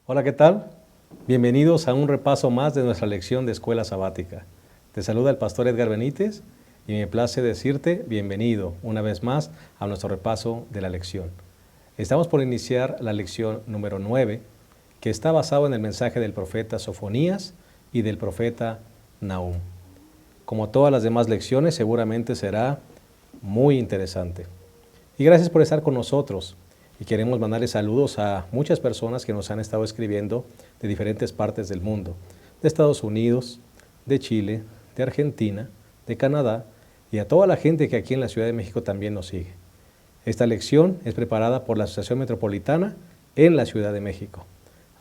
Hola, ¿qué tal? Bienvenidos a un repaso más de nuestra lección de Escuela Sabática. Te saluda el pastor Edgar Benítez y me place decirte bienvenido una vez más a nuestro repaso de la lección. Estamos por iniciar la lección número 9, que está basado en el mensaje del profeta Sofonías y del profeta Nahum. Como todas las demás lecciones, seguramente será muy interesante. Y gracias por estar con nosotros. Y queremos mandarles saludos a muchas personas que nos han estado escribiendo de diferentes partes del mundo, de Estados Unidos, de Chile, de Argentina, de Canadá y a toda la gente que aquí en la Ciudad de México también nos sigue. Esta lección es preparada por la Asociación Metropolitana en la Ciudad de México.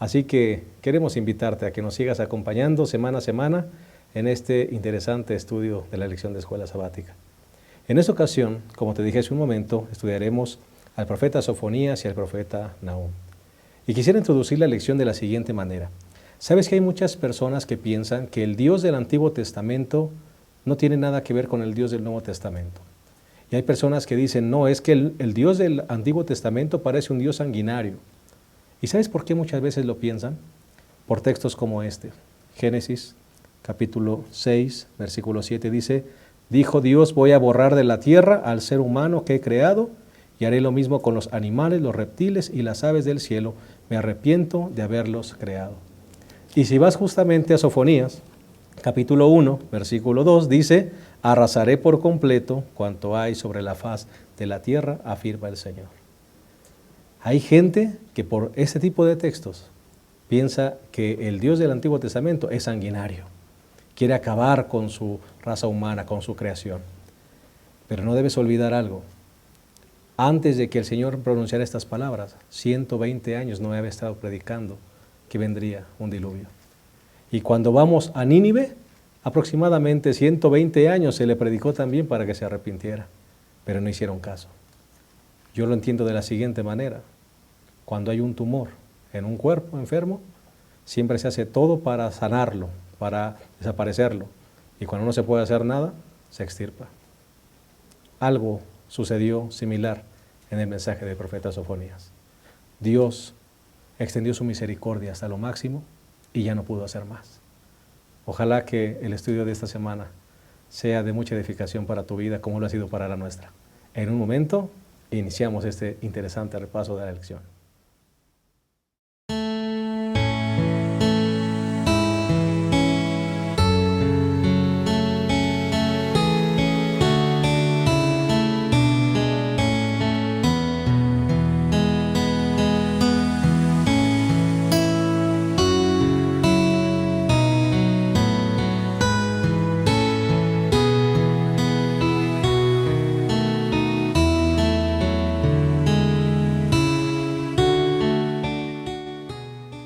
Así que queremos invitarte a que nos sigas acompañando semana a semana en este interesante estudio de la lección de Escuela Sabática. En esta ocasión, como te dije hace un momento, estudiaremos al profeta Sofonías y al profeta Nahum. Y quisiera introducir la lección de la siguiente manera. ¿Sabes que hay muchas personas que piensan que el Dios del Antiguo Testamento no tiene nada que ver con el Dios del Nuevo Testamento? Y hay personas que dicen, no, es que el Dios del Antiguo Testamento parece un Dios sanguinario. ¿Y sabes por qué muchas veces lo piensan? Por textos como este. Génesis capítulo 6, versículo 7 dice, dijo Dios, voy a borrar de la tierra al ser humano que he creado y haré lo mismo con los animales, los reptiles y las aves del cielo. Me arrepiento de haberlos creado. Y si vas justamente a Sofonías, capítulo 1, versículo 2, dice, arrasaré por completo cuanto hay sobre la faz de la tierra, afirma el Señor. Hay gente que por este tipo de textos piensa que el Dios del Antiguo Testamento es sanguinario. Quiere acabar con su raza humana, con su creación. Pero no debes olvidar algo. Antes de que el Señor pronunciara estas palabras, 120 años no había estado predicando que vendría un diluvio. Y cuando vamos a Nínive, aproximadamente 120 años se le predicó también para que se arrepintiera, pero no hicieron caso. Yo lo entiendo de la siguiente manera. Cuando hay un tumor en un cuerpo enfermo, siempre se hace todo para sanarlo, para desaparecerlo. Y cuando no se puede hacer nada, se extirpa. Algo sucedió similar en el mensaje del profeta Sofonías. Dios extendió su misericordia hasta lo máximo y ya no pudo hacer más. Ojalá que el estudio de esta semana sea de mucha edificación para tu vida como lo ha sido para la nuestra. En un momento iniciamos este interesante repaso de la lección.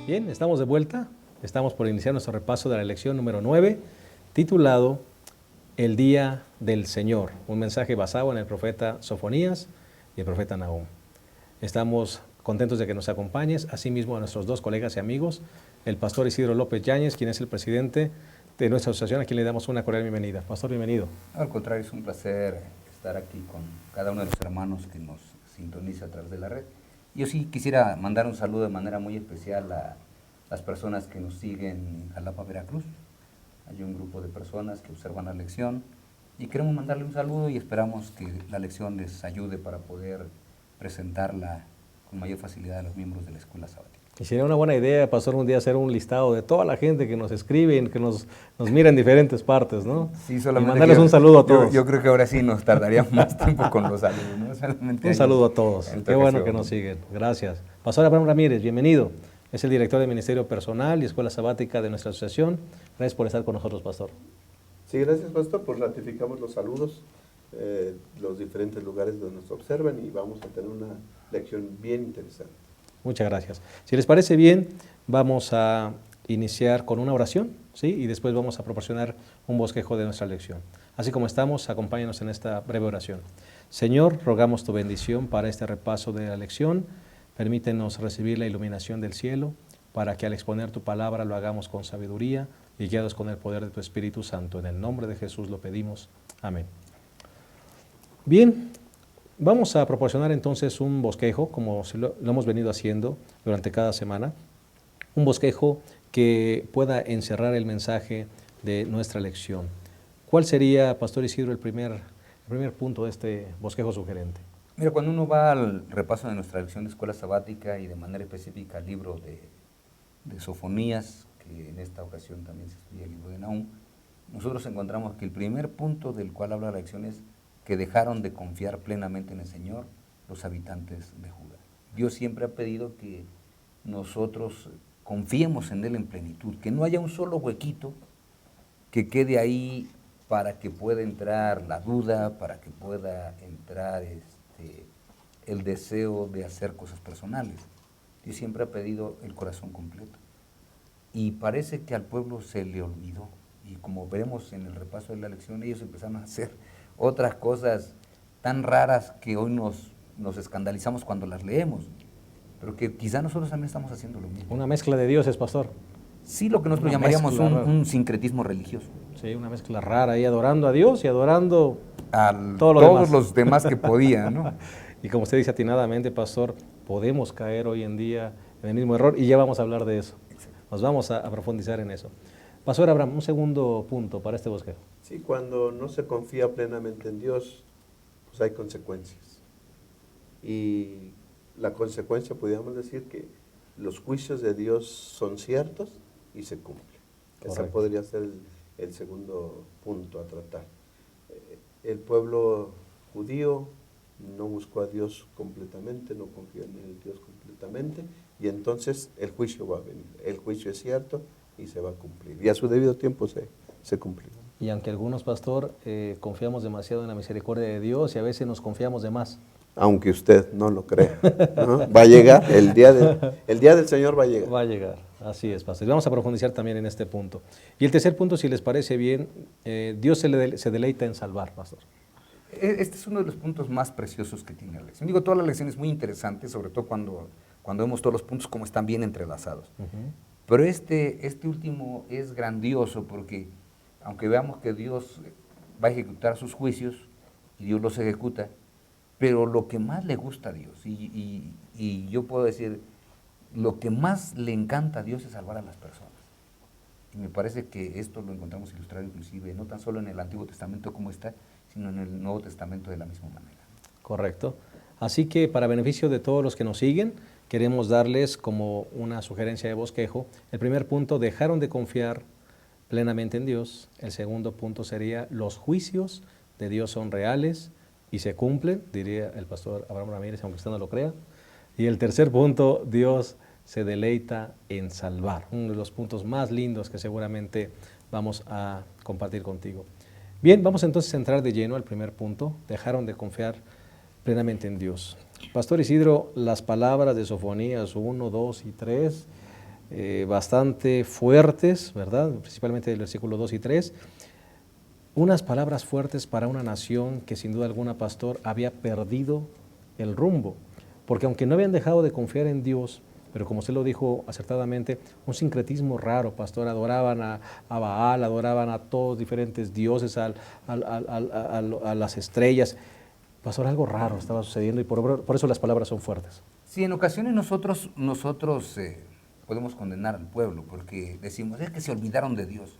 Bien, estamos de vuelta. Estamos por iniciar nuestro repaso de la lección número 9, titulado El Día del Señor, un mensaje basado en el profeta Sofonías y el profeta Nahum. Estamos contentos de que nos acompañes, asimismo a nuestros dos colegas y amigos, el pastor Isidro López Yáñez, quien es el presidente de nuestra asociación, a quien le damos una cordial bienvenida. Pastor, bienvenido. Al contrario, es un placer estar aquí con cada uno de los hermanos que nos sintoniza a través de la red. Yo sí quisiera mandar un saludo de manera muy especial a las personas que nos siguen en Jalapa, Veracruz. Hay un grupo de personas que observan la lección y queremos mandarle un saludo y esperamos que la lección les ayude para poder presentarla con mayor facilidad a los miembros de la Escuela Sabática. Y sería una buena idea, pastor, un día hacer un listado de toda la gente que nos escribe, que nos mira en diferentes partes, ¿no? Sí, solamente y mandarles un saludo a todos. Yo creo que ahora sí nos tardaríamos más tiempo con los saludos, ¿no? Solamente un saludo a todos. Qué bueno que nos siguen. Gracias. Pastor Abraham Ramírez, bienvenido. Es el director del Ministerio Personal y Escuela Sabática de nuestra asociación. Gracias por estar con nosotros, pastor. Sí, gracias, pastor. Pues ratificamos los saludos, los diferentes lugares donde nos observan y vamos a tener una lección bien interesante. Muchas gracias. Si les parece bien, vamos a iniciar con una oración, ¿sí? Y después vamos a proporcionar un bosquejo de nuestra lección. Así como estamos, acompáñanos en esta breve oración. Señor, rogamos tu bendición para este repaso de la lección. Permítenos recibir la iluminación del cielo para que al exponer tu palabra lo hagamos con sabiduría y guiados con el poder de tu Espíritu Santo. En el nombre de Jesús lo pedimos. Amén. Bien. Vamos a proporcionar entonces un bosquejo, como lo hemos venido haciendo durante cada semana, un bosquejo que pueda encerrar el mensaje de nuestra lección. ¿Cuál sería, Pastor Isidro, el primer punto de este bosquejo sugerente? Mira, cuando uno va al repaso de nuestra lección de escuela sabática y de manera específica al libro de Sofonías, que en esta ocasión también se estudia el libro de Nahum, nosotros encontramos que el primer punto del cual habla la lección es que dejaron de confiar plenamente en el Señor los habitantes de Judá. Dios siempre ha pedido que nosotros confiemos en Él en plenitud, que no haya un solo huequito que quede ahí para que pueda entrar la duda, para que pueda entrar el deseo de hacer cosas personales. Dios siempre ha pedido el corazón completo. Y parece que al pueblo se le olvidó. Y como veremos en el repaso de la lección, ellos empezaron a hacer otras cosas tan raras que hoy nos escandalizamos cuando las leemos. Pero que quizá nosotros también estamos haciendo lo mismo. Una mezcla de dioses, pastor. Sí, lo que nosotros llamaríamos un sincretismo religioso. Sí, una mezcla rara ahí, adorando a Dios y adorando A todos los demás que podían, ¿no? Y como usted dice atinadamente, pastor, podemos caer hoy en día en el mismo error y ya vamos a hablar de eso. Nos vamos a profundizar en eso. Pastor Abraham, un segundo punto para este bosquejo. Sí, cuando no se confía plenamente en Dios, pues hay consecuencias. Y la consecuencia, podríamos decir que los juicios de Dios son ciertos y se cumplen. Correcto. Ese podría ser el segundo punto a tratar. El pueblo judío no buscó a Dios completamente, no confió en el Dios completamente, y entonces el juicio va a venir. El juicio es cierto y se va a cumplir. Y a su debido tiempo se cumplirá. Y aunque algunos, pastor, confiamos demasiado en la misericordia de Dios y a veces nos confiamos de más. Aunque usted no lo crea, ¿no? Va a llegar, el día del Señor va a llegar. Va a llegar, así es, pastor. Y vamos a profundizar también en este punto. Y el tercer punto, si les parece bien, Dios se deleita en salvar, pastor. Este es uno de los puntos más preciosos que tiene la lección. Digo, toda la lección es muy interesante, sobre todo cuando vemos todos los puntos como están bien entrelazados. Pero este último es grandioso porque, aunque veamos que Dios va a ejecutar sus juicios, y Dios los ejecuta, pero lo que más le gusta a Dios, y yo puedo decir, lo que más le encanta a Dios es salvar a las personas. Y me parece que esto lo encontramos ilustrado inclusive, no tan solo en el Antiguo Testamento como está, sino en el Nuevo Testamento de la misma manera. Correcto. Así que para beneficio de todos los que nos siguen, queremos darles como una sugerencia de bosquejo. El primer punto, dejaron de confiar plenamente en Dios. El segundo punto sería, los juicios de Dios son reales y se cumplen, diría el pastor Abraham Ramírez, aunque usted no lo crea. Y el tercer punto, Dios se deleita en salvar. Uno de los puntos más lindos que seguramente vamos a compartir contigo. Bien, vamos entonces a entrar de lleno al primer punto. Dejaron de confiar plenamente en Dios. Pastor Isidro, las palabras de Sofonías 1, 2 y 3, bastante fuertes, ¿verdad? Principalmente del versículo 2 y 3. Unas palabras fuertes para una nación que sin duda alguna, pastor, había perdido el rumbo. Porque aunque no habían dejado de confiar en Dios, pero como usted lo dijo acertadamente, un sincretismo raro, pastor, adoraban a Baal, adoraban a todos diferentes dioses, a las estrellas. Pastor, algo raro estaba sucediendo y por eso las palabras son fuertes. Sí, en ocasiones nosotros podemos condenar al pueblo porque decimos, es que se olvidaron de Dios.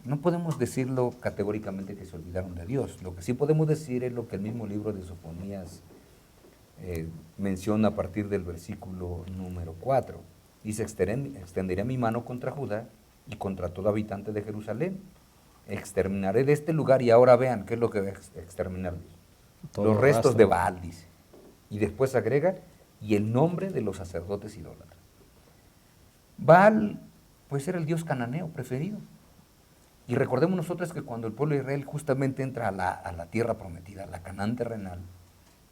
No podemos decirlo categóricamente que se olvidaron de Dios. Lo que sí podemos decir es lo que el mismo libro de Sofonías menciona a partir del versículo número 4. Dice, extenderé mi mano contra Judá y contra todo habitante de Jerusalén. Exterminaré de este lugar, y ahora vean qué es lo que va a exterminar Dios. Los restos de Baal, dice. Y después agrega, y el nombre de los sacerdotes idólatras. Baal, pues era el dios cananeo preferido. Y recordemos nosotros que cuando el pueblo de Israel justamente entra a la tierra prometida, a la Canaán terrenal,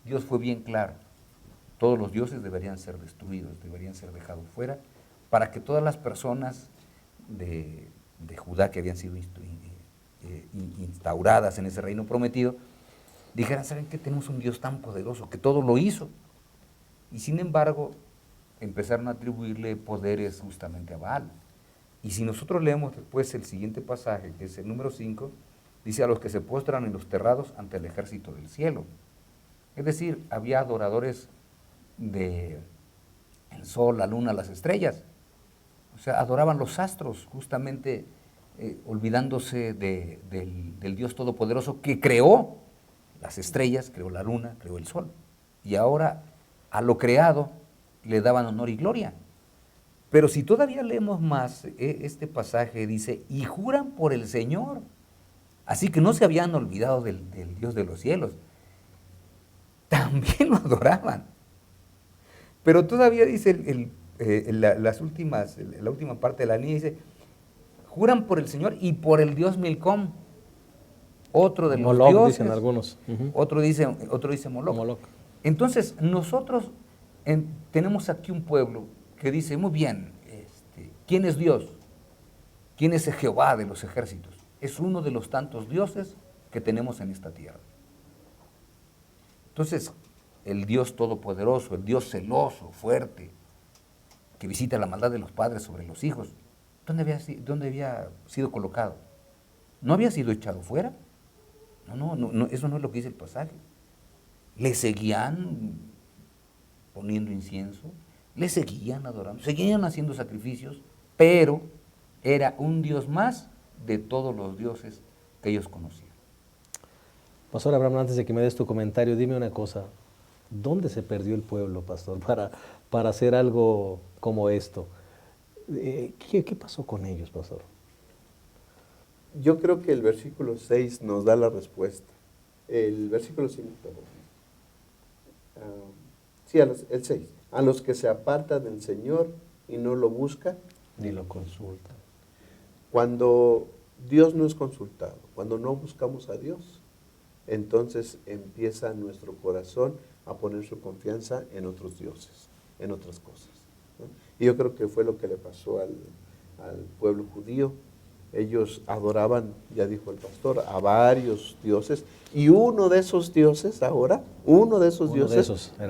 Dios fue bien claro. Todos los dioses deberían ser destruidos, deberían ser dejados fuera, para que todas las personas de Judá que habían sido instauradas en ese reino prometido, dijeran, ¿saben qué? Tenemos un Dios tan poderoso que todo lo hizo. Y sin embargo, empezaron a atribuirle poderes justamente a Baal. Y si nosotros leemos después el siguiente pasaje, que es el número 5, dice, a los que se postran en los terrados ante el ejército del cielo. Es decir, había adoradores del sol, la luna, las estrellas. O sea, adoraban los astros, justamente olvidándose del Dios Todopoderoso que creó las estrellas, creó la luna, creó el sol. Y ahora a lo creado le daban honor y gloria. Pero si todavía leemos más, este pasaje dice, y juran por el Señor. Así que no se habían olvidado del Dios de los cielos. También lo adoraban. Pero todavía dice la última parte de la línea, dice, juran por el Señor y por el Dios Milcom, otro de los Moloch, dioses. dicen algunos. Otro dice Moloch. Moloch. Entonces, nosotros tenemos aquí un pueblo que dice, muy bien, ¿quién es Dios? ¿Quién es Jehová de los ejércitos? Es uno de los tantos dioses que tenemos en esta tierra. Entonces, el Dios todopoderoso, el Dios celoso, fuerte, que visita la maldad de los padres sobre los hijos, ¿dónde había sido colocado? ¿No había sido echado fuera? No, eso no es lo que dice el pasaje. Le seguían poniendo incienso, le seguían adorando, seguían haciendo sacrificios, pero era un Dios más de todos los dioses que ellos conocían. Pastor Abraham, antes de que me des tu comentario, dime una cosa. ¿Dónde se perdió el pueblo, pastor, para hacer algo como esto? ¿Qué pasó con ellos, pastor? Yo creo que el versículo 6 nos da la respuesta. El versículo 5, el 6. A los que se apartan del Señor y no lo buscan, Ni lo consultan. Cuando Dios no es consultado, cuando no buscamos a Dios, entonces empieza nuestro corazón a poner su confianza en otros dioses, en otras cosas, ¿no? Y yo creo que fue lo que le pasó al pueblo judío. Ellos adoraban, ya dijo el pastor, a varios dioses, y uno de esos dioses ahora,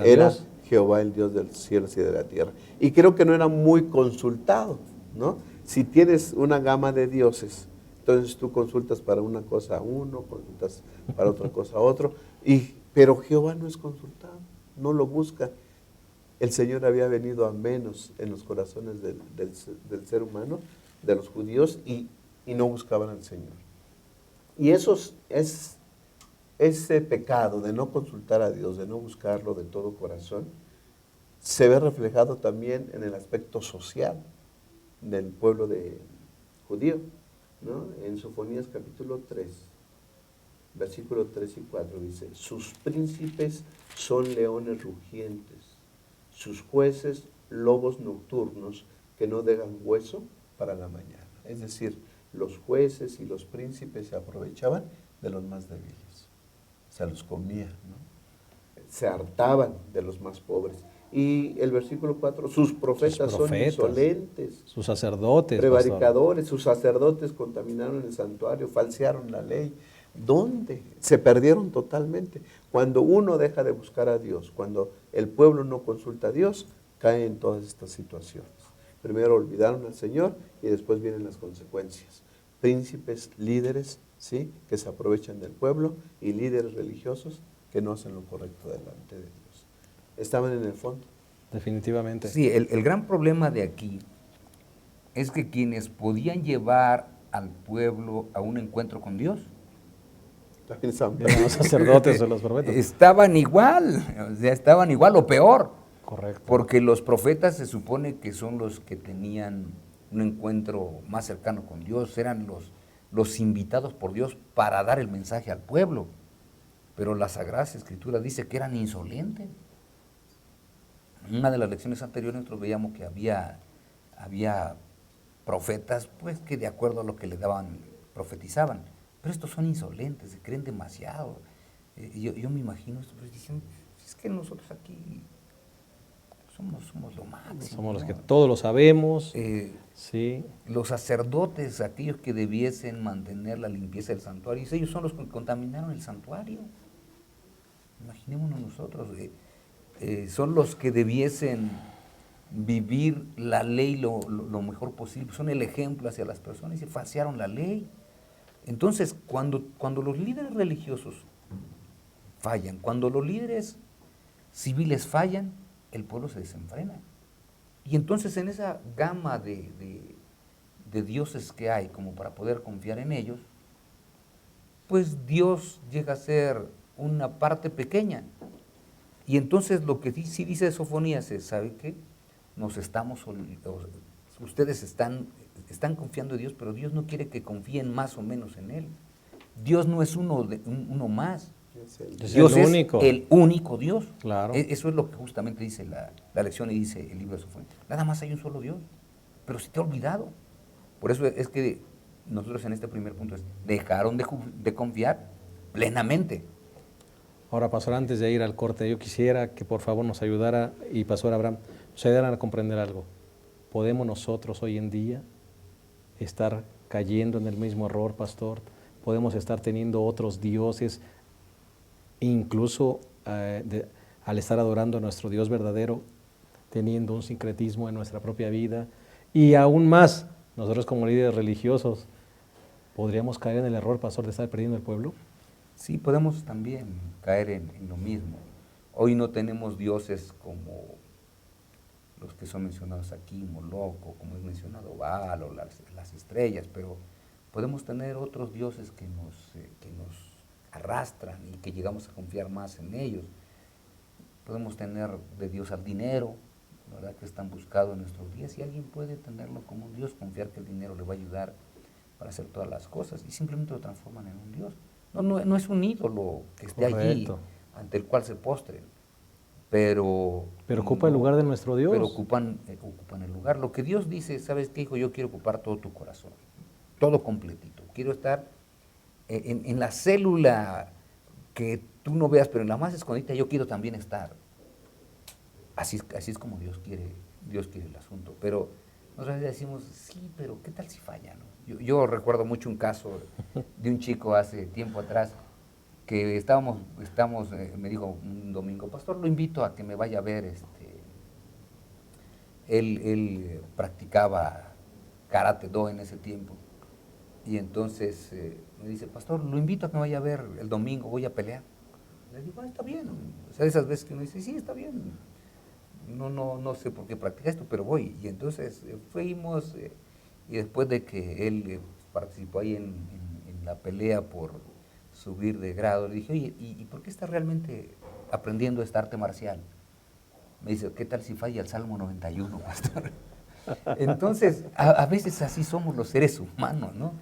era Dios. Jehová, el Dios de los cielos y de la tierra. Y creo que no era muy consultado, ¿no? Si tienes una gama de dioses, entonces tú consultas para una cosa a uno, consultas para otra cosa a otro, pero Jehová no es consultado, no lo busca. El Señor había venido a menos en los corazones del ser humano, de los judíos, y no buscaban al Señor. Y ese pecado de no consultar a Dios, de no buscarlo de todo corazón, se ve reflejado también en el aspecto social del pueblo judío, ¿no? En Sofonías capítulo 3, versículos 3 y 4 dice, sus príncipes son leones rugientes, sus jueces lobos nocturnos que no dejan hueso para la mañana. Es decir, los jueces y los príncipes se aprovechaban de los más débiles, se los comían, ¿no? Se hartaban de los más pobres. Y el versículo 4, sus profetas son insolentes, sus sacerdotes, prevaricadores, sus sacerdotes contaminaron el santuario, falsearon la ley. ¿Dónde? Se perdieron totalmente. Cuando uno deja de buscar a Dios, cuando el pueblo no consulta a Dios, cae en todas estas situaciones. Primero olvidaron al Señor y después vienen las consecuencias. Príncipes, líderes, ¿sí?, que se aprovechan del pueblo, y líderes religiosos que no hacen lo correcto delante de Dios. Estaban en el fondo. Definitivamente. Sí, el gran problema de aquí es que quienes podían llevar al pueblo a un encuentro con Dios, Los sacerdotes o los profetas. estaban igual o peor. Correcto. Porque los profetas se supone que son los que tenían un encuentro más cercano con Dios, eran los invitados por Dios para dar el mensaje al pueblo. Pero la Sagrada Escritura dice que eran insolentes. En una de las lecciones anteriores nosotros veíamos que había profetas, pues, que de acuerdo a lo que le daban, profetizaban. Pero estos son insolentes, se creen demasiado. Yo me imagino esto, pues dicen, es que nosotros aquí somos lo máximo. Somos los ¿no? que todo lo sabemos. Sí. Los sacerdotes, aquellos que debiesen mantener la limpieza del santuario, ellos son los que contaminaron el santuario. Imaginémonos nosotros, son los que debiesen vivir la ley lo mejor posible, son el ejemplo hacia las personas y se falsearon la ley. Entonces, cuando los líderes religiosos fallan, cuando los líderes civiles fallan, el pueblo se desenfrena. Y entonces en esa gama de de dioses que hay como para poder confiar en ellos, pues Dios llega a ser una parte pequeña. Y entonces lo que sí dice Sofonías es, ¿sabe qué? Ustedes están confiando en Dios, pero Dios no quiere que confíen más o menos en Él. Dios no es uno más. Dios es el único Dios. Claro. Eso es lo que justamente dice la lección y dice el libro de Sofonías. Nada más hay un solo Dios, pero se te ha olvidado. Por eso es que nosotros en este primer punto dejaron de confiar plenamente. Ahora, pastor, antes de ir al corte, yo quisiera que por favor nos ayudara, y pastor Abraham, nos ayudaran a comprender algo. ¿Podemos nosotros hoy en día estar cayendo en el mismo error, pastor? ¿Podemos estar teniendo otros dioses, incluso al estar adorando a nuestro Dios verdadero, teniendo un sincretismo en nuestra propia vida? Y aún más, nosotros como líderes religiosos, ¿podríamos caer en el error, pastor, de estar perdiendo el pueblo? Sí, podemos también caer en lo mismo. Hoy no tenemos dioses como los que son mencionados aquí, Moloch, como es mencionado Baal o las estrellas, pero podemos tener otros dioses que nos arrastran y que llegamos a confiar más en ellos. Podemos tener de Dios al dinero, ¿verdad?, que es tan buscado en nuestros días, y alguien puede tenerlo como un Dios, confiar que el dinero le va a ayudar para hacer todas las cosas, y simplemente lo transforman en un Dios. No es un ídolo que esté allí, ante el cual se postren, pero ocupa el lugar de nuestro Dios. Pero ocupan el lugar. Lo que Dios dice, ¿sabes qué, hijo? Yo quiero ocupar todo tu corazón, todo completito. Quiero estar en la célula que tú no veas, pero en la más escondida yo quiero también estar. Así es como Dios quiere el asunto. Pero nosotros decimos, sí, pero ¿qué tal si falla, no? Yo recuerdo mucho un caso de un chico hace tiempo atrás que me dijo un domingo, pastor, lo invito a que me vaya a ver. Él practicaba karate-do en ese tiempo. Y entonces me dice, pastor, lo invito a que me vaya a ver el domingo, voy a pelear. Le digo, está bien. O sea, esas veces que uno dice, sí, está bien. No sé por qué practica esto, pero voy. Y entonces fuimos, y después de que él participó ahí en la pelea por subir de grado, le dije, oye, ¿y por qué estás realmente aprendiendo esta arte marcial? Me dice, ¿qué tal si falla el Salmo 91, pastor? Entonces, a veces así somos los seres humanos, ¿no?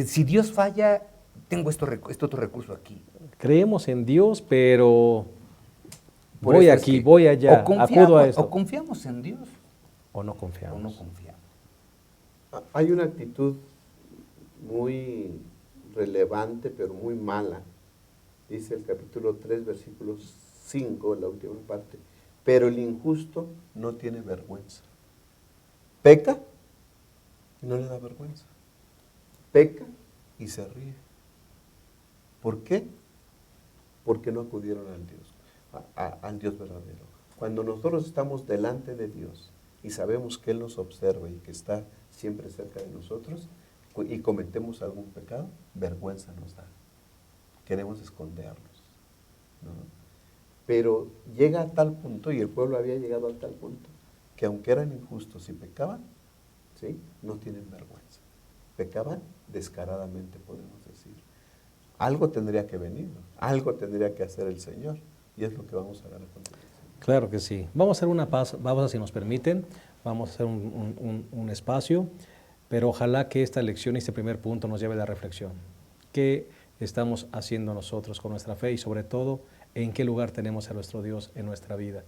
Si Dios falla, tengo este otro recurso aquí. Creemos en Dios, pero voy aquí, voy allá, acudo a esto. O confiamos en Dios. O no confiamos. Hay una actitud muy relevante, pero muy mala. Dice el capítulo 3, versículo 5, la última parte. Pero el injusto no tiene vergüenza. Peca y no le da vergüenza. Peca y se ríe. ¿Por qué? Porque no acudieron al Dios, al Dios verdadero. Cuando nosotros estamos delante de Dios y sabemos que Él nos observa y que está siempre cerca de nosotros y cometemos algún pecado, vergüenza nos da. Queremos escondernos, ¿no? Pero llega a tal punto, y el pueblo había llegado a tal punto, que aunque eran injustos y pecaban, ¿sí?, no tienen vergüenza. Pecaban descaradamente, podemos decir. Algo tendría que venir, algo tendría que hacer el Señor, y es lo que vamos a ver a continuación. Claro que sí. Vamos a hacer una pausa, si nos permiten, vamos a hacer un espacio, pero ojalá que esta lección y este primer punto nos lleve a la reflexión. ¿Qué estamos haciendo nosotros con nuestra fe y sobre todo en qué lugar tenemos a nuestro Dios en nuestra vida?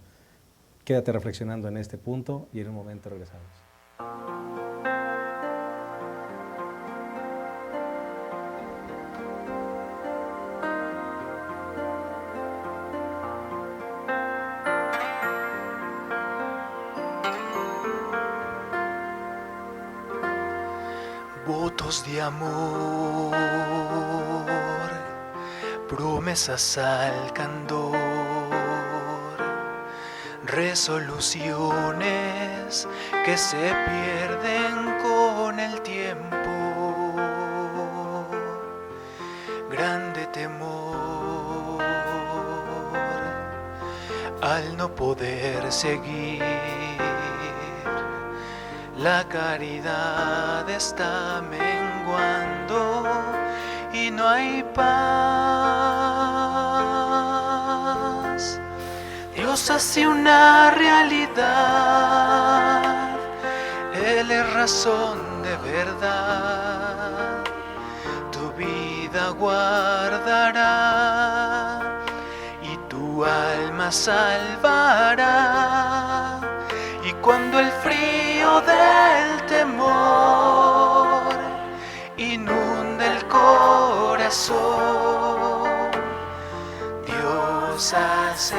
Quédate reflexionando en este punto y en un momento regresamos. Votos de amor, promesas al candor, resoluciones que se pierden con el tiempo, grande temor al no poder seguir La caridad está menguando y no hay paz. Dios hace una realidad, Él es razón de verdad. Tu vida guardará y tu alma salvará. Y cuando el frío del temor inunda el corazón, Dios hace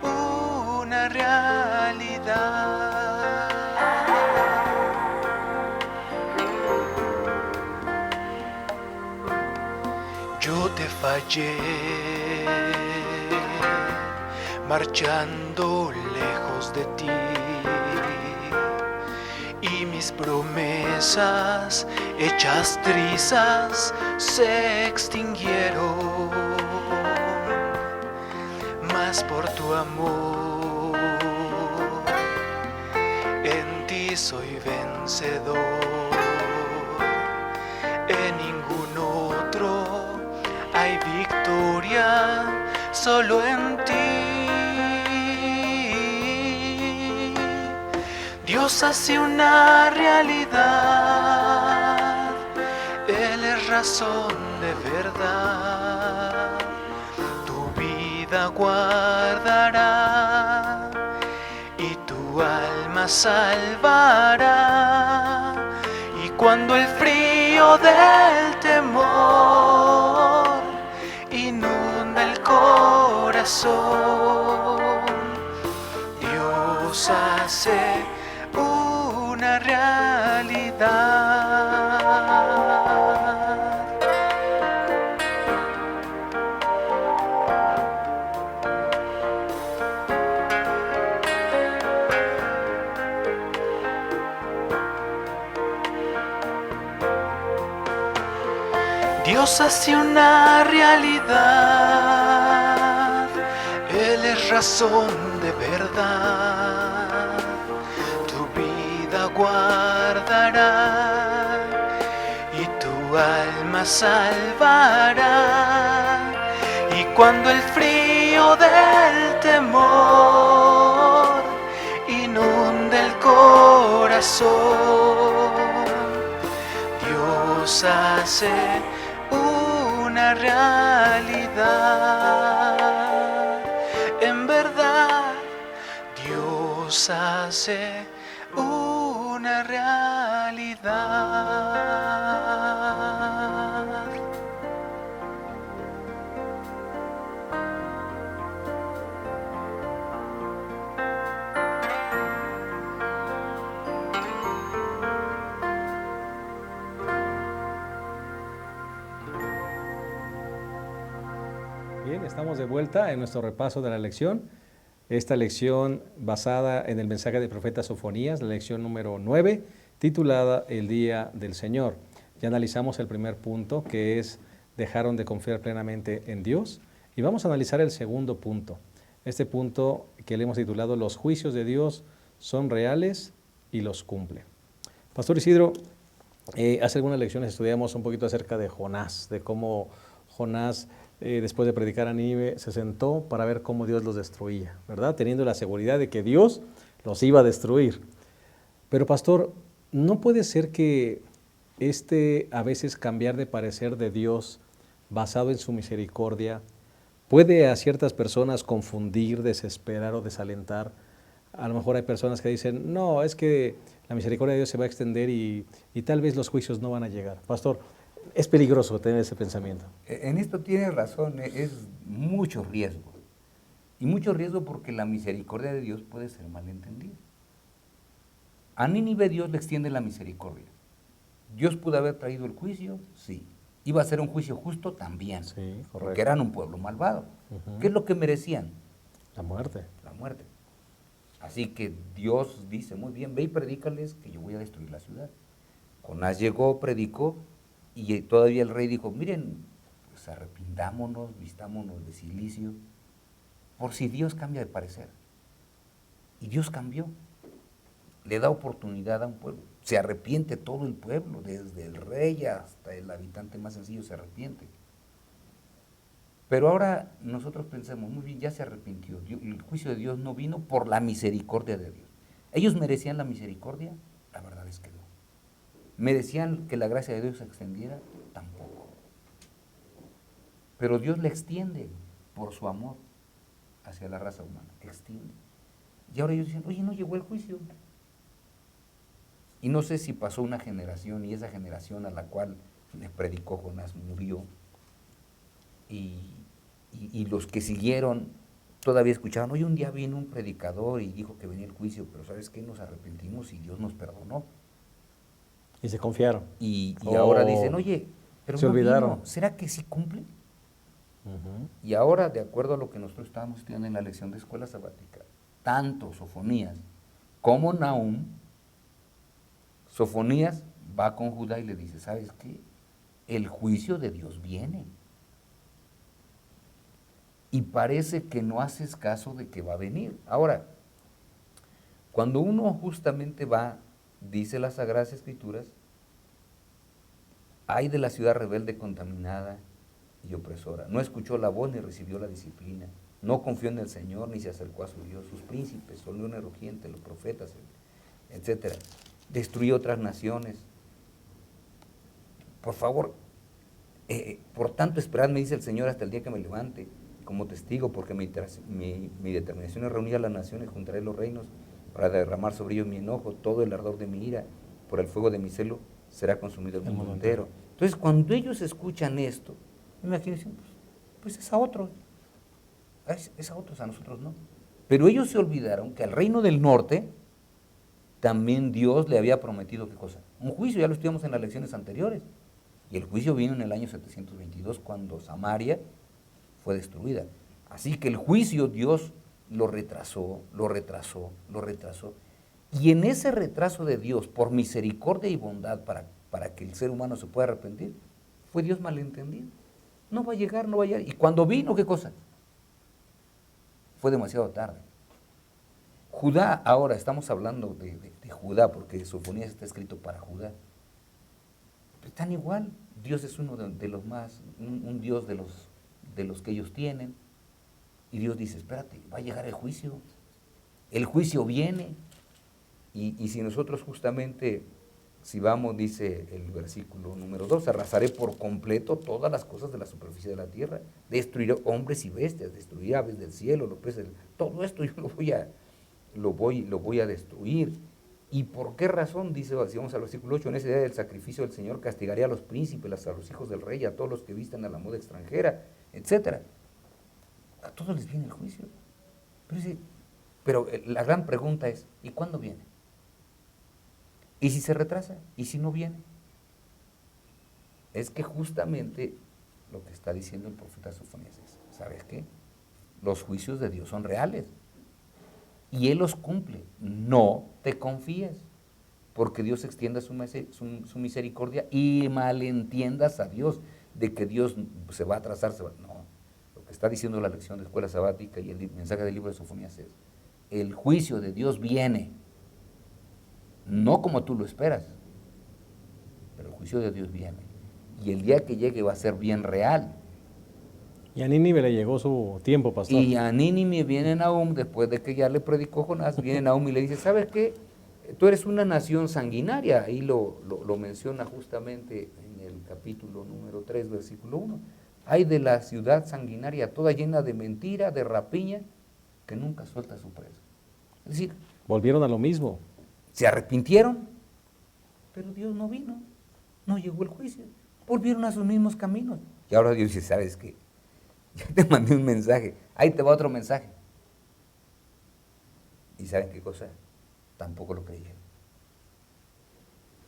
una realidad. Yo te fallé, marchando lejos de ti, y mis promesas hechas trizas se extinguieron. Mas por tu amor en ti soy vencedor. En ningún otro hay victoria, solo en ti. Dios hace una realidad, Él es razón de verdad. Tu vida guardará y tu alma salvará. Y cuando el frío del temor inunda el corazón, Dios hace una realidad. Dios hace una realidad, Él es razón de verdad. Tu vida guardará y tu alma salvará. Y cuando el frío del temor inunde el corazón, Dios hace una realidad. En verdad, Dios hace una realidad. Bien, estamos de vuelta en nuestro repaso de la lección. Esta lección basada en el mensaje del profeta Sofonías, la lección número 9, titulada El Día del Señor. Ya analizamos el primer punto, que es dejaron de confiar plenamente en Dios. Y vamos a analizar el segundo punto. Este punto que le hemos titulado Los juicios de Dios son reales y los cumple. Pastor Isidro, hace algunas lecciones estudiamos un poquito acerca de Jonás, de cómo Jonás, después de predicar a Nínive, se sentó para ver cómo Dios los destruía, ¿verdad? Teniendo la seguridad de que Dios los iba a destruir. Pero pastor, ¿no puede ser que a veces cambiar de parecer de Dios basado en su misericordia puede a ciertas personas confundir, desesperar o desalentar? A lo mejor hay personas que dicen, no, es que la misericordia de Dios se va a extender y tal vez los juicios no van a llegar. Pastor, es peligroso tener ese pensamiento. En esto tienes razón, es mucho riesgo. Y mucho riesgo porque la misericordia de Dios puede ser malentendida. A Nínive Dios le extiende la misericordia. ¿Dios pudo haber traído el juicio? Sí. ¿Iba a ser un juicio justo? También. Sí, correcto. Porque eran un pueblo malvado. ¿Qué es lo que merecían? La muerte. La muerte. Así que Dios dice, muy bien, ve y predícales que yo voy a destruir la ciudad. Jonás llegó, predicó, y todavía el rey dijo, miren, pues arrepintámonos, vistámonos de cilicio, por si Dios cambia de parecer. Y Dios cambió. le da oportunidad a un pueblo. Se arrepiente todo el pueblo, desde el rey hasta el habitante más sencillo se arrepiente. Pero ahora nosotros pensamos, muy bien, ya se arrepintió, el juicio de Dios no vino por la misericordia de Dios. ¿Ellos merecían la misericordia? La verdad es que no. ¿Merecían que la gracia de Dios se extendiera? Tampoco. Pero Dios le extiende por su amor hacia la raza humana, extiende. Y ahora ellos dicen, oye, no llegó el juicio. Y no sé si pasó una generación y esa generación a la cual le predicó Jonás murió. Y los que siguieron todavía escuchaban, oye, un día vino un predicador y dijo que venía el juicio, pero ¿sabes qué? Nos arrepentimos y Dios nos perdonó. Y se confiaron. Y ahora dicen, oye, pero se no olvidaron. vino, ¿será que sí cumple? Ujú. Y ahora, de acuerdo a lo que nosotros estábamos estudiando en la lección de escuela sabática, tanto Sofonías como Nahum, Sofonías va con Judá y le dice, ¿sabes qué? El juicio de Dios viene. Y parece que no haces caso de que va a venir. Ahora, cuando uno justamente va, dice las Sagradas Escrituras, ay de la ciudad rebelde contaminada y opresora. No escuchó la voz ni recibió la disciplina. No confió en el Señor ni se acercó a su Dios. Sus príncipes son leones rugientes, los profetas, etc. Destruyó otras naciones. Por favor, por tanto esperadme, dice el Señor, hasta el día que me levante como testigo, porque mi determinación es reunir a las naciones, juntaré los reinos para derramar sobre ellos mi enojo, todo el ardor de mi ira, por el fuego de mi celo será consumido el mundo entero. Entonces, cuando ellos escuchan esto, me imagino dicen, pues es a otros, a nosotros no. Pero ellos se olvidaron que al reino del norte también Dios le había prometido, ¿qué cosa? Un juicio, ya lo estudiamos en las lecciones anteriores. Y el juicio vino en el año 722, cuando Samaria fue destruida. Así que el juicio Dios lo retrasó. Y en ese retraso de Dios, por misericordia y bondad para que el ser humano se pueda arrepentir, fue Dios malentendido. No va a llegar. Y cuando vino, ¿qué cosa? Fue demasiado tarde. Judá, ahora estamos hablando de Judá, porque Sofonías está escrito para Judá. Pero están igual. Dios es uno de los más, un Dios de los que ellos tienen. Y Dios dice, espérate, va a llegar el juicio. El juicio viene. Y si nosotros justamente, si vamos, dice el versículo número 2, arrasaré por completo todas las cosas de la superficie de la tierra, destruiré hombres y bestias, destruiré aves del cielo, los peces, todo esto yo lo voy a destruir. ¿Y por qué razón? Dice, si vamos al versículo 8, en ese día del sacrificio del Señor castigaré a los príncipes, a los hijos del rey, a todos los que vistan a la moda extranjera, etc. A todos les viene el juicio. Pero la gran pregunta es, ¿y cuándo viene? ¿Y si se retrasa? ¿Y si no viene? Es que justamente lo que está diciendo el profeta Sofonías es, ¿sabes qué? Los juicios de Dios son reales. Y Él los cumple. No te confíes, porque Dios extienda su misericordia y malentiendas a Dios de que Dios se va a atrasar. No, lo que está diciendo la lección de escuela sabática y el mensaje del libro de Sofonías es, el juicio de Dios viene, no como tú lo esperas, pero el juicio de Dios viene. Y el día que llegue va a ser bien real. Y a Nínive le llegó su tiempo, pastor. Y a Nínive viene Nahum, después de que ya le predicó Jonás, viene Nahum y le dice, ¿sabes qué? Tú eres una nación sanguinaria. Ahí lo menciona justamente en el capítulo número 3, versículo 1. Hay de la ciudad sanguinaria, toda llena de mentira, de rapiña, que nunca suelta su presa. Es decir, volvieron a lo mismo. Se arrepintieron, pero Dios no vino, no llegó el juicio. Volvieron a sus mismos caminos. Y ahora Dios dice, ¿sabes qué? Ya te mandé un mensaje, ahí te va otro mensaje. ¿Y saben qué cosa? Tampoco lo creyeron.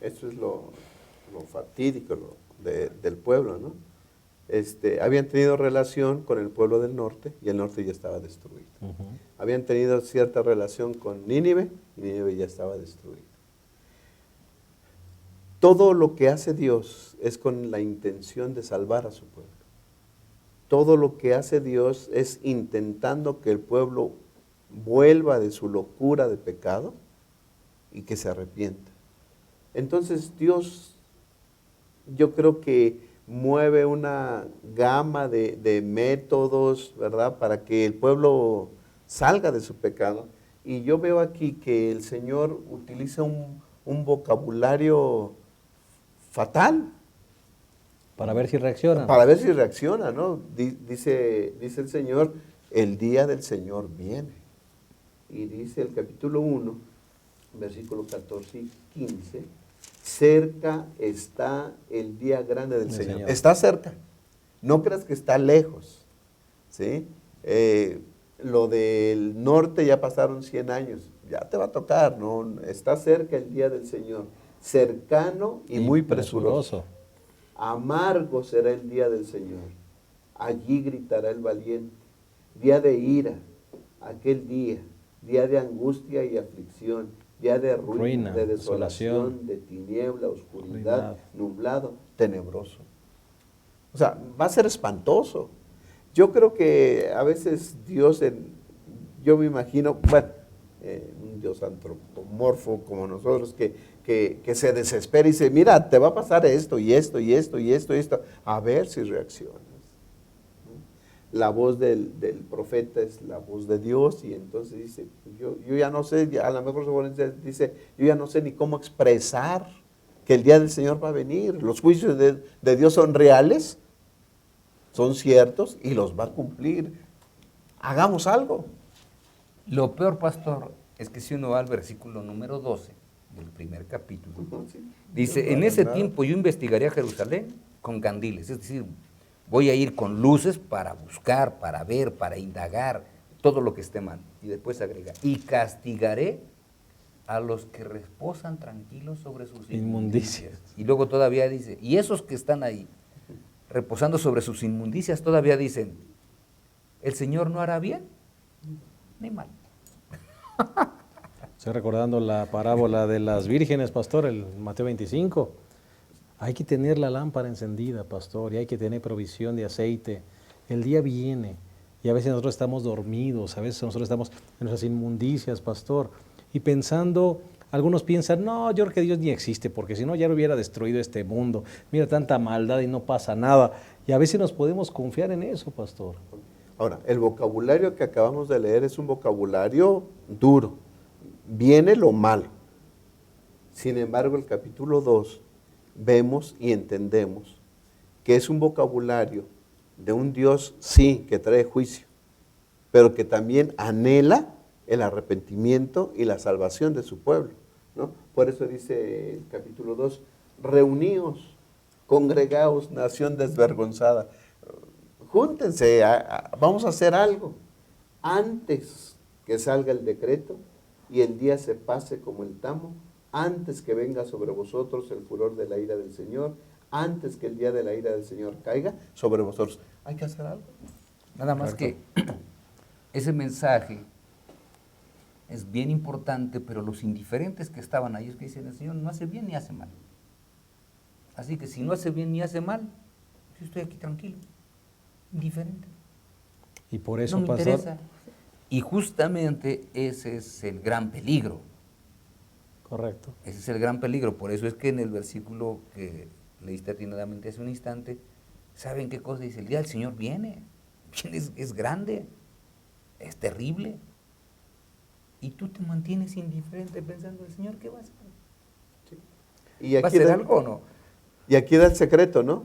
Eso es lo fatídico del pueblo, ¿no? Habían tenido relación con el pueblo del norte y el norte ya estaba destruido. Habían tenido cierta relación con Nínive y Nínive ya estaba destruido. Todo lo que hace Dios es con la intención de salvar a su pueblo. Todo lo que hace Dios es intentando que el pueblo vuelva de su locura de pecado y que se arrepienta. Entonces Dios, yo creo que mueve una gama de métodos, ¿verdad?, para que el pueblo salga de su pecado. Y yo veo aquí que el Señor utiliza un vocabulario fatal. Para ver si reacciona. Para ver si reacciona, ¿no? Dice el Señor, el día del Señor viene. Y dice el capítulo 1, versículos 14 y 15, cerca está el día grande del Señor. Está cerca. No creas que está lejos, ¿sí? Lo del norte ya pasaron 100 años, ya te va a tocar, ¿no? Está cerca el día del Señor, cercano y muy presuroso. Amargo será el día del Señor, allí gritará el valiente, día de ira, aquel día de angustia y aflicción, día de ruina, de desolación, de tiniebla, oscuridad, nublado, tenebroso. O sea, va a ser espantoso. Yo creo que a veces Dios, yo me imagino, bueno, un Dios antropomorfo como nosotros, que se desespera y dice, mira, te va a pasar esto y esto y esto y esto y esto, a ver si reaccionas. La voz del profeta es la voz de Dios y entonces dice, yo ya no sé, a lo mejor dice, yo ya no sé ni cómo expresar que el día del Señor va a venir. Los juicios de Dios son reales, son ciertos y los va a cumplir. Hagamos algo. Lo peor, pastor, es que si uno va al versículo número 12 del primer capítulo, dice, en ese tiempo yo investigaré a Jerusalén con candiles, es decir, voy a ir con luces para buscar, para ver, para indagar todo lo que esté mal. Y después agrega, y castigaré a los que reposan tranquilos sobre sus inmundicias. Y luego todavía dice, y esos que están ahí reposando sobre sus inmundicias todavía dicen, ¿el Señor no hará bien ni mal? Estoy recordando la parábola de las vírgenes, pastor, el Mateo 25. Hay que tener la lámpara encendida, pastor, y hay que tener provisión de aceite. El día viene y a veces nosotros estamos dormidos, a veces nosotros estamos en nuestras inmundicias, pastor, y pensando, algunos piensan, no, yo creo que Dios ni existe, porque si no ya lo hubiera destruido este mundo. Mira, tanta maldad y no pasa nada. Y a veces nos podemos confiar en eso, pastor. Ahora, el vocabulario que acabamos de leer es un vocabulario duro. Viene lo malo. Sin embargo, el capítulo 2 vemos y entendemos que es un vocabulario de un Dios, sí, que trae juicio, pero que también anhela el arrepentimiento y la salvación de su pueblo, ¿no? Por eso dice el capítulo 2, reuníos, congregaos, nación desvergonzada, júntense, vamos a hacer algo antes que salga el decreto y el día se pase como el tamo, antes que venga sobre vosotros el furor de la ira del Señor, antes que el día de la ira del Señor caiga sobre vosotros. Hay que hacer algo. Nada más que ese mensaje es bien importante, pero los indiferentes que estaban ahí es que dicen, el Señor no hace bien ni hace mal. Así que si no hace bien ni hace mal, yo estoy aquí tranquilo, indiferente. Y por eso, no me pastor, interesa. Y justamente ese es el gran peligro. correcto. Ese es el gran peligro. Por eso es que en el versículo que leíste atinadamente hace un instante, ¿saben qué cosa dice? El día del Señor viene. Es grande, es terrible. Y tú te mantienes indiferente pensando, el Señor, ¿qué va a hacer? Sí. Y ¿Va a hacer algo o no? Y aquí da el secreto, ¿no?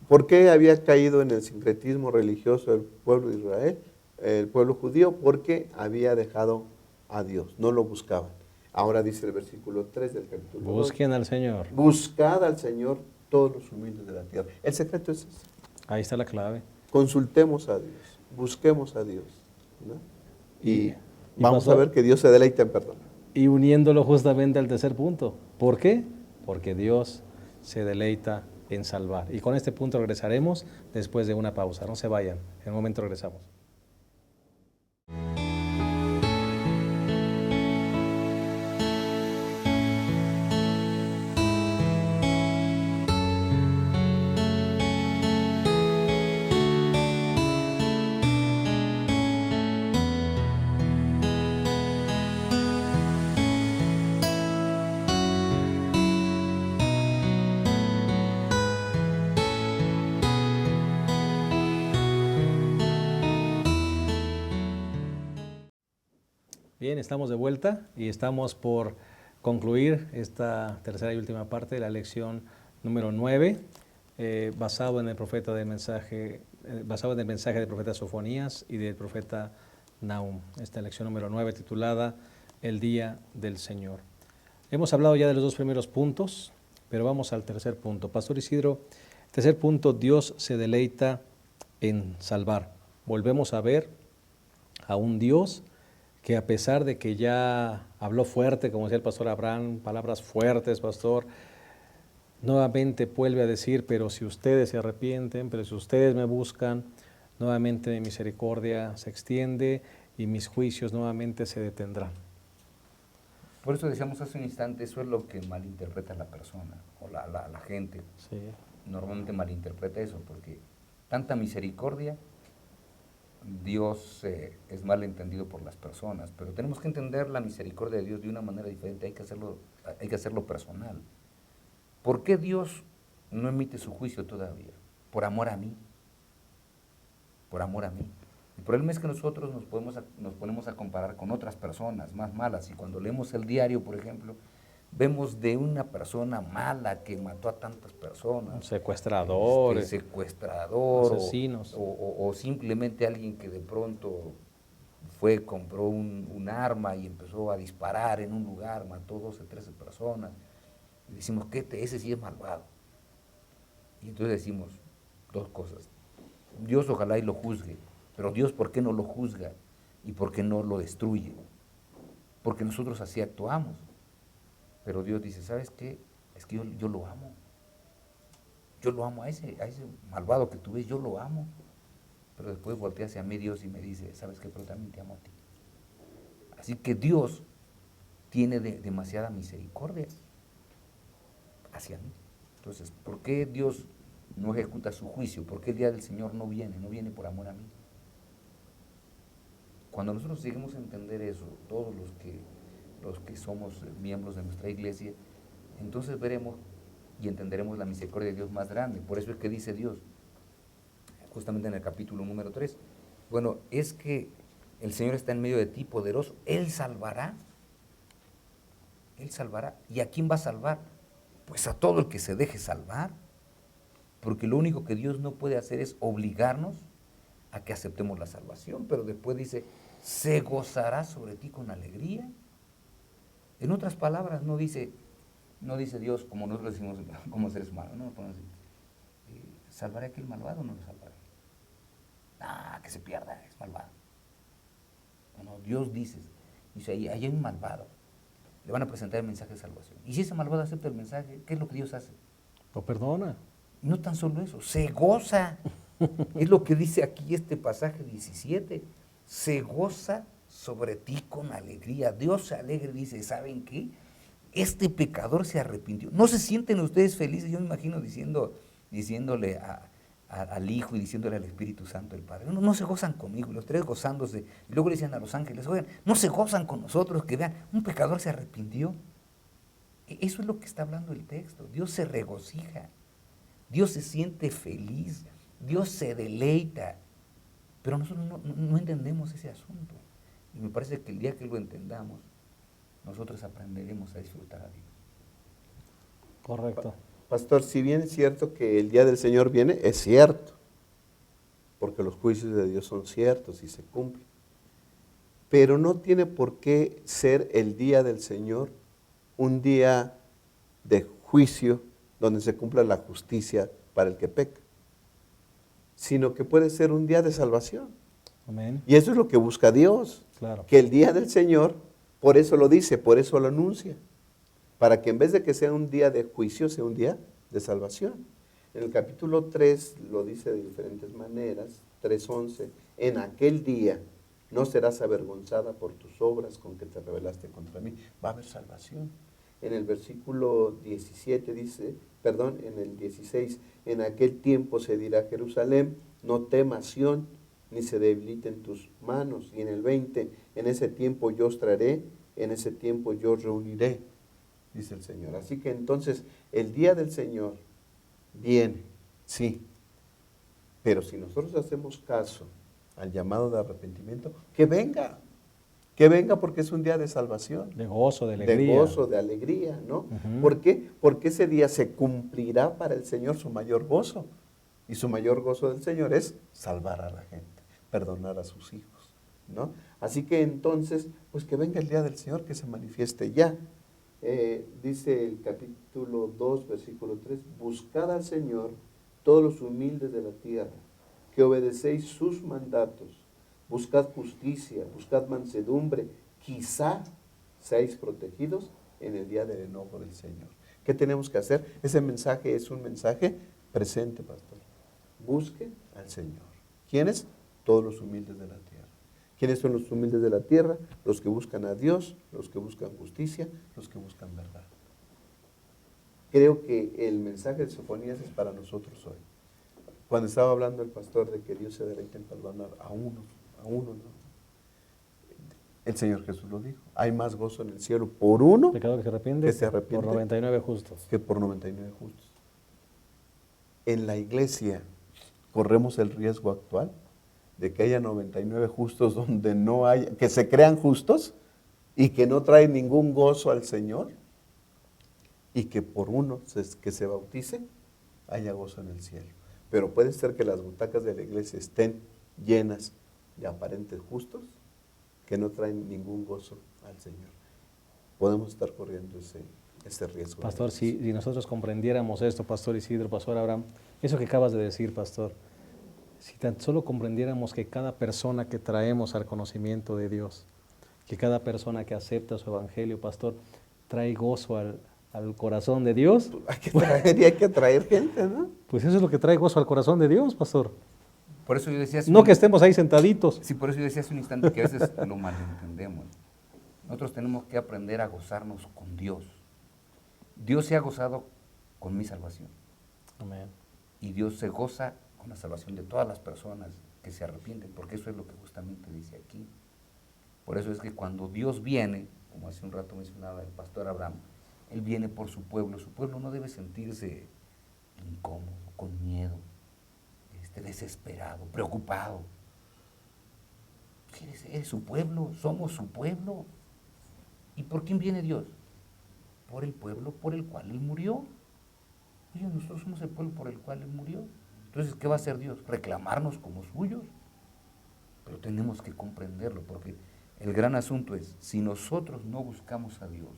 ¿Por qué había caído en el sincretismo religioso el pueblo de Israel, el pueblo judío? Porque había dejado a Dios, no lo buscaban. Ahora dice el versículo 3 del capítulo 2. Busquen al Señor. Buscad al Señor todos los humildes de la tierra. El secreto es ese. Ahí está la clave. Consultemos a Dios, busquemos a Dios, ¿no? Y vamos pastor, a ver que Dios se deleita en perdón. Y uniéndolo justamente al tercer punto. ¿Por qué? Porque Dios se deleita en salvar. Y con este punto regresaremos después de una pausa. No se vayan. En un momento regresamos. Bien, estamos de vuelta y estamos por concluir esta tercera y última parte de la lección número 9, basado en el mensaje del profeta Sofonías y del profeta Nahum. Esta lección número 9 titulada El Día del Señor. Hemos hablado ya de los dos primeros puntos, pero vamos al tercer punto. Pastor Isidro, tercer punto, Dios se deleita en salvar. Volvemos a ver a un Dios que, a pesar de que ya habló fuerte, como decía el pastor Abraham, palabras fuertes, pastor, nuevamente vuelve a decir, pero si ustedes se arrepienten, pero si ustedes me buscan, nuevamente mi misericordia se extiende y mis juicios nuevamente se detendrán. Por eso decíamos hace un instante, eso es lo que malinterpreta la persona o la gente. Sí. Normalmente malinterpreta eso, porque tanta misericordia, Dios es mal entendido por las personas, pero tenemos que entender la misericordia de Dios de una manera diferente, hay que hacerlo personal. ¿Por qué Dios no emite su juicio todavía? Por amor a mí. Por amor a mí. El problema es que nosotros nos ponemos a comparar con otras personas más malas, y cuando leemos el diario, por ejemplo, vemos de una persona mala que mató a tantas personas. Secuestradores. Secuestrador. Asesinos. O simplemente alguien que de pronto compró un arma y empezó a disparar en un lugar, mató 12, 13 personas. Y decimos, ese sí es malvado. Y entonces decimos dos cosas. Dios ojalá y lo juzgue, pero Dios, ¿por qué no lo juzga? ¿Y por qué no lo destruye? Porque nosotros así actuamos. Pero Dios dice, ¿sabes qué? Es que yo lo amo. Yo lo amo a ese malvado que tú ves, yo lo amo. Pero después voltea hacia mí Dios y me dice, ¿sabes qué? Pero también te amo a ti. Así que Dios tiene demasiada misericordia hacia mí. Entonces, ¿por qué Dios no ejecuta su juicio? ¿Por qué el día del Señor no viene? No viene por amor a mí. Cuando nosotros lleguemos a entender eso, todos los que somos miembros de nuestra iglesia, entonces veremos y entenderemos la misericordia de Dios más grande. Por eso es que dice Dios, justamente en el capítulo número 3, bueno, es que el Señor está en medio de ti, poderoso, Él salvará. Él salvará. ¿Y a quién va a salvar? Pues a todo el que se deje salvar. Porque lo único que Dios no puede hacer es obligarnos a que aceptemos la salvación. Pero después dice, se gozará sobre ti con alegría. En otras palabras, no dice Dios, como nosotros decimos como seres humanos, no podemos decir, ¿salvaré a aquel malvado o no lo salvaré? Que se pierda, es malvado. No, Dios dice, ahí hay un malvado, le van a presentar el mensaje de salvación. Y si ese malvado acepta el mensaje, ¿qué es lo que Dios hace? Lo perdona. Y no tan solo eso, se goza. Es lo que dice aquí este pasaje 17, se goza sobre ti con alegría. Dios se alegra y dice, ¿saben qué? Este pecador se arrepintió. ¿No se sienten ustedes felices? Yo me imagino diciéndole al Hijo y diciéndole al Espíritu Santo, el Padre, no se gozan conmigo, los tres gozándose. Y luego le decían a los ángeles, oigan, no se gozan con nosotros, que vean, un pecador se arrepintió. Eso es lo que está hablando el texto. Dios se regocija, Dios se siente feliz, Dios se deleita. Pero nosotros no entendemos ese asunto. Y me parece que el día que lo entendamos, nosotros aprenderemos a disfrutar a Dios. Correcto. Pastor, si bien es cierto que el día del Señor viene, es cierto, porque los juicios de Dios son ciertos y se cumplen. Pero no tiene por qué ser el día del Señor un día de juicio donde se cumpla la justicia para el que peca, sino que puede ser un día de salvación. Amén. Y eso es lo que busca Dios, Claro. que el día del Señor, por eso lo dice, por eso lo anuncia, para que en vez de que sea un día de juicio, sea un día de salvación. En el capítulo 3 lo dice de diferentes maneras, 3:11, en aquel día no serás avergonzada por tus obras con que te rebelaste contra mí. Va a haber salvación. En el versículo 17 dice, en el 16, en aquel tiempo se dirá a Jerusalén, no temas Sión, ni se debiliten tus manos. Y en el 20, en ese tiempo yo os traeré, en ese tiempo yo os reuniré, dice el Señor. Así que entonces el día del Señor viene, sí, pero si nosotros hacemos caso al llamado de arrepentimiento, que venga, Que venga porque es un día de salvación. De gozo, de De alegría. gozo, de alegría, ¿no? Ujú. ¿Por qué? Porque ese día se cumplirá para el Señor su mayor gozo. Y su mayor gozo del Señor es salvar a la gente, perdonar a sus hijos, ¿no? Así que entonces, pues que venga el día del Señor, que se manifieste ya. Dice el capítulo 2, versículo 3, buscad al Señor todos los humildes de la tierra, que obedecéis sus mandatos, buscad justicia, buscad mansedumbre, quizá seáis protegidos en el día del enojo del Señor. ¿Qué tenemos que hacer? Ese mensaje es un mensaje presente, pastor. Busque al Señor. ¿Quiénes? Todos los humildes de la tierra. ¿Quiénes son los humildes de la tierra? Los que buscan a Dios, los que buscan justicia, los que buscan verdad. Creo que el mensaje de Sofonías es para nosotros hoy. Cuando estaba hablando el pastor de que Dios se deleita en perdonar a uno, ¿no? El Señor Jesús lo dijo. Hay más gozo en el cielo por uno Pecado que se arrepiente, que se arrepiente por 99 justos. que por 99 justos. En la iglesia corremos el riesgo actual de que haya 99 justos donde no haya, que se crean justos y que no traen ningún gozo al Señor, y que por uno que se bautice haya gozo en el cielo. Pero puede ser que las butacas de la iglesia estén llenas de aparentes justos que no traen ningún gozo al Señor. Podemos estar corriendo ese riesgo. Pastor, si nosotros comprendiéramos esto, Pastor Isidro, Pastor Abraham, eso que acabas de decir, Pastor, si tan solo comprendiéramos que cada persona que traemos al conocimiento de Dios, que cada persona que acepta su evangelio, Pastor, trae gozo al corazón de Dios, Hay que atraer gente, ¿no? pues eso es lo que trae gozo al corazón de Dios, Pastor. Por eso yo decía No que estemos ahí sentaditos. Sí, por eso yo decía hace un instante que a veces lo malentendemos. Nosotros tenemos que aprender a gozarnos con Dios. Dios se ha gozado con mi salvación. Amén. Y Dios se goza con la salvación de todas las personas que se arrepienten, porque eso es lo que justamente dice aquí. Por eso es que cuando Dios viene, como hace un rato mencionaba el pastor Abraham, Él viene por su pueblo no debe sentirse incómodo, con miedo, desesperado, preocupado. Es su pueblo, somos su pueblo. ¿Y por quién viene Dios? Por el pueblo por el cual Él murió. Oye, nosotros somos el pueblo por el cual Él murió. Entonces, ¿qué va a hacer Dios? Reclamarnos como suyos. Pero tenemos que comprenderlo, porque el gran asunto es, si nosotros no buscamos a Dios,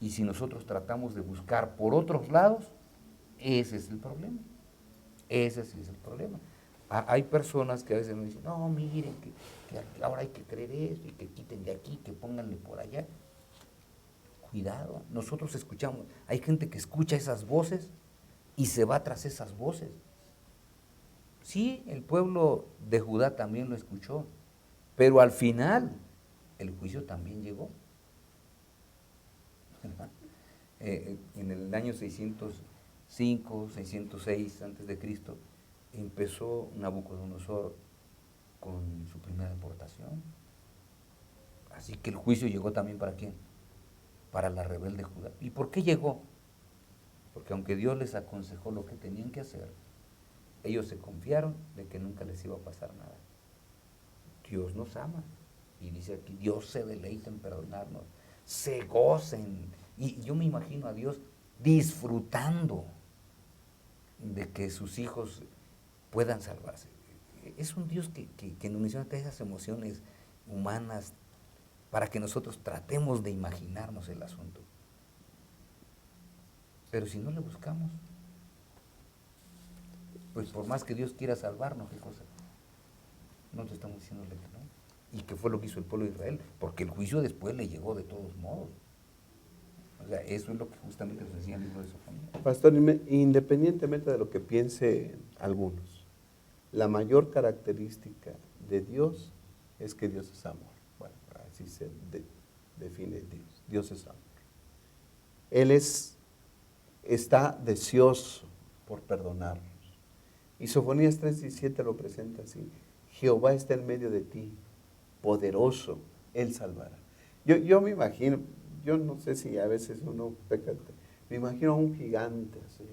y si nosotros tratamos de buscar por otros lados, ese es el problema. Ese sí es el problema. Hay personas que a veces me dicen, no, miren, que ahora hay que creer esto, y que quiten de aquí, que pónganle por allá. Cuidado, nosotros escuchamos, hay gente que escucha esas voces y se va tras esas voces. Sí, el pueblo de Judá también lo escuchó, pero al final el juicio también llegó. En el año 605, 606 antes de Cristo, empezó Nabucodonosor con su primera deportación. Así que el juicio llegó también ¿para quién? Para la rebelde Judá. ¿Y por qué llegó? Porque aunque Dios les aconsejó lo que tenían que hacer, ellos se confiaron de que nunca les iba a pasar nada. Dios nos ama. Y dice aquí, Dios se deleita en perdonarnos. Se gocen. Y yo me imagino a Dios disfrutando de que sus hijos puedan salvarse. Es un Dios que nos menciona todas esas emociones humanas para que nosotros tratemos de imaginarnos el asunto. Pero si no le buscamos, pues por más que Dios quiera salvarnos, ¿qué cosa? Nosotros estamos diciéndole que no. ¿Y qué fue lo que hizo el pueblo de Israel? Porque el juicio después le llegó de todos modos. O sea, eso es lo que justamente nos decía el libro de Sofonías. Pastor, independientemente de lo que piense algunos, la mayor característica de Dios es que Dios es amor. Bueno, así se define Dios. Dios es amor. Él está deseoso por perdonarnos. Y Sofonías 3:17 lo presenta así: Jehová está en medio de ti, poderoso, Él salvará. Yo me imagino, yo no sé si a veces uno peca, me imagino a un gigante, así,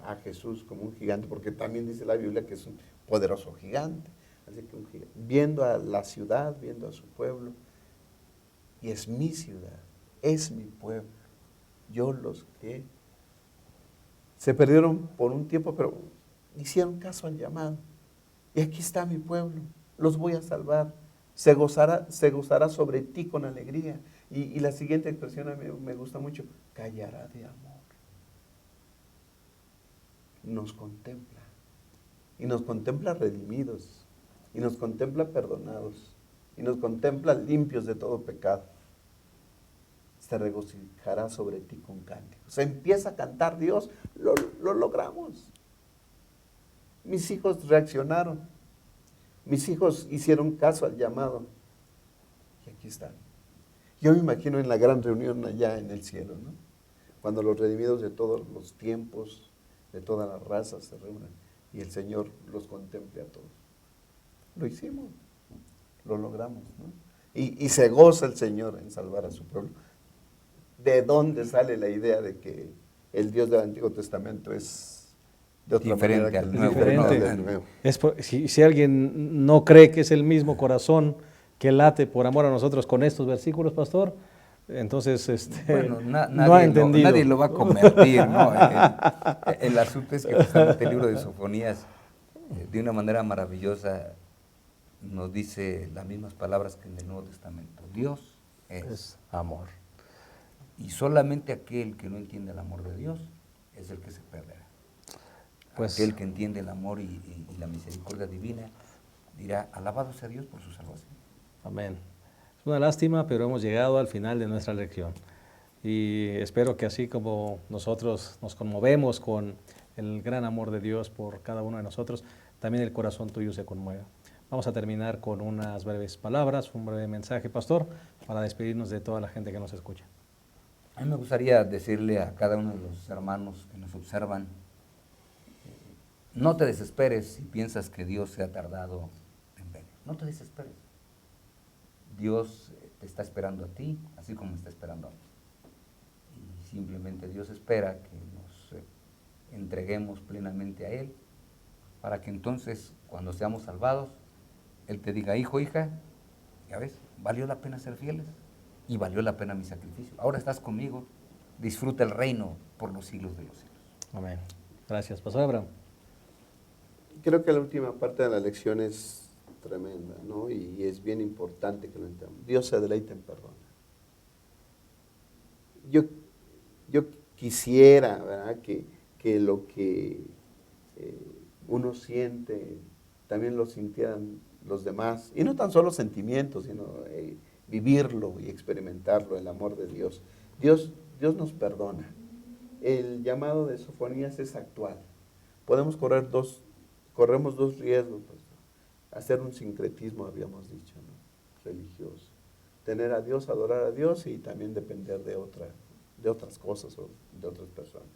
a Jesús como un gigante, porque también dice la Biblia que es un poderoso gigante. Así que un gigante, viendo a la ciudad, viendo a su pueblo, y es mi ciudad, es mi pueblo. Yo los que se perdieron por un tiempo, pero hicieron caso al llamado. Y aquí está mi pueblo, los voy a salvar. Se gozará sobre ti con alegría. Y la siguiente expresión a mí me gusta mucho, callará de amor. Nos contempla. Y nos contempla redimidos. Y nos contempla perdonados. Y nos contempla limpios de todo pecado. Se regocijará sobre ti con cánticos. Se empieza a cantar Dios, lo logramos. Mis hijos reaccionaron. Mis hijos hicieron caso al llamado. Y aquí están. Yo me imagino en la gran reunión allá en el cielo, ¿no? Cuando los redimidos de todos los tiempos, de todas las razas se reúnen y el Señor los contemple a todos. Lo hicimos, lo logramos, ¿no? Y se goza el Señor en salvar a su pueblo. ¿De dónde sale la idea de que el Dios del Antiguo Testamento es de otra diferente manera al que nuevo? Diferente. del nuevo? Si alguien no cree que es el mismo corazón que late por amor a nosotros con estos versículos, pastor, entonces Bueno, no ha entendido. nadie lo va a convertir, ¿no? El asunto es que justamente el libro de Sofonías, de una manera maravillosa, nos dice las mismas palabras que en el Nuevo Testamento. Dios es amor. y solamente aquel que no entiende el amor de Dios es el que se perderá. Pues, Aquel que entiende el amor y la misericordia divina dirá, alabado sea Dios por su salvación. amén. Es una lástima, pero hemos llegado al final de nuestra lección. Y espero que así como nosotros nos conmovemos con el gran amor de Dios por cada uno de nosotros, también el corazón tuyo se conmueva. Vamos a terminar con unas breves palabras, un breve mensaje, pastor, para despedirnos de toda la gente que nos escucha. A mí me gustaría decirle a cada uno de los hermanos que nos observan, no te desesperes si piensas que Dios se ha tardado en venir. No te desesperes. Dios te está esperando a ti, así como está esperando a mí. Y simplemente Dios espera que nos entreguemos plenamente a Él, para que entonces, cuando seamos salvados, Él te diga, hijo, hija, ya ves, valió la pena ser fieles y valió la pena mi sacrificio. Ahora estás conmigo, disfruta el reino por los siglos de los siglos. Amén. Gracias. Pastor Abraham. Creo que la última parte de la lección es tremenda, ¿no? Y es bien importante que lo entendamos. Dios se deleita en perdonar. Yo quisiera, ¿verdad?, que lo que uno siente también lo sintieran los demás. Y no tan solo sentimientos, sino vivirlo y experimentarlo, el amor de Dios. Dios nos perdona. El llamado de Sofonías es actual. Corremos dos riesgos, pues. Hacer un sincretismo, habíamos dicho, ¿no?, religioso. Tener a Dios, adorar a Dios y también depender de otras cosas o de otras personas.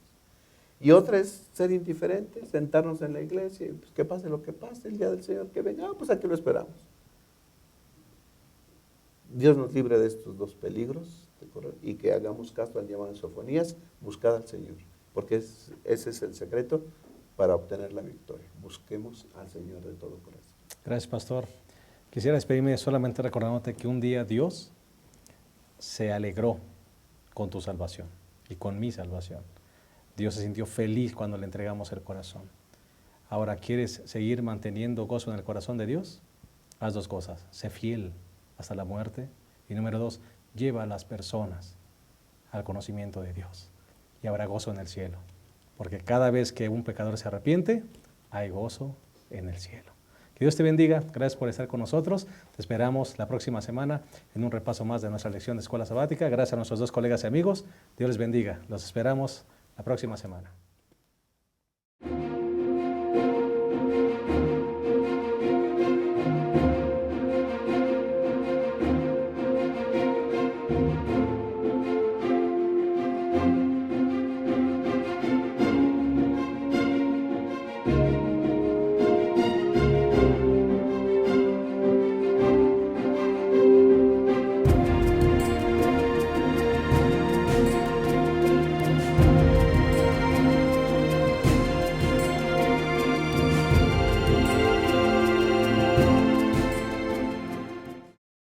Y otra es ser indiferentes, sentarnos en la iglesia y pues, que pase lo que pase, el día del Señor que venga, pues aquí lo esperamos. Dios nos libre de estos dos peligros y que hagamos caso al llamado de Sofonías, buscad al Señor, porque ese es el secreto para obtener la victoria. Busquemos al Señor de todo corazón. Gracias, pastor. Quisiera despedirme solamente recordándote que un día Dios se alegró con tu salvación y con mi salvación. Dios se sintió feliz cuando le entregamos el corazón. Ahora, ¿quieres seguir manteniendo gozo en el corazón de Dios? Haz dos cosas. Sé fiel hasta la muerte. Y número dos, lleva a las personas al conocimiento de Dios. Y habrá gozo en el cielo. Porque cada vez que un pecador se arrepiente, hay gozo en el cielo. Que Dios te bendiga. Gracias por estar con nosotros. Te esperamos la próxima semana en un repaso más de nuestra lección de Escuela Sabática. Gracias a nuestros dos colegas y amigos. Dios les bendiga. Los esperamos la próxima semana.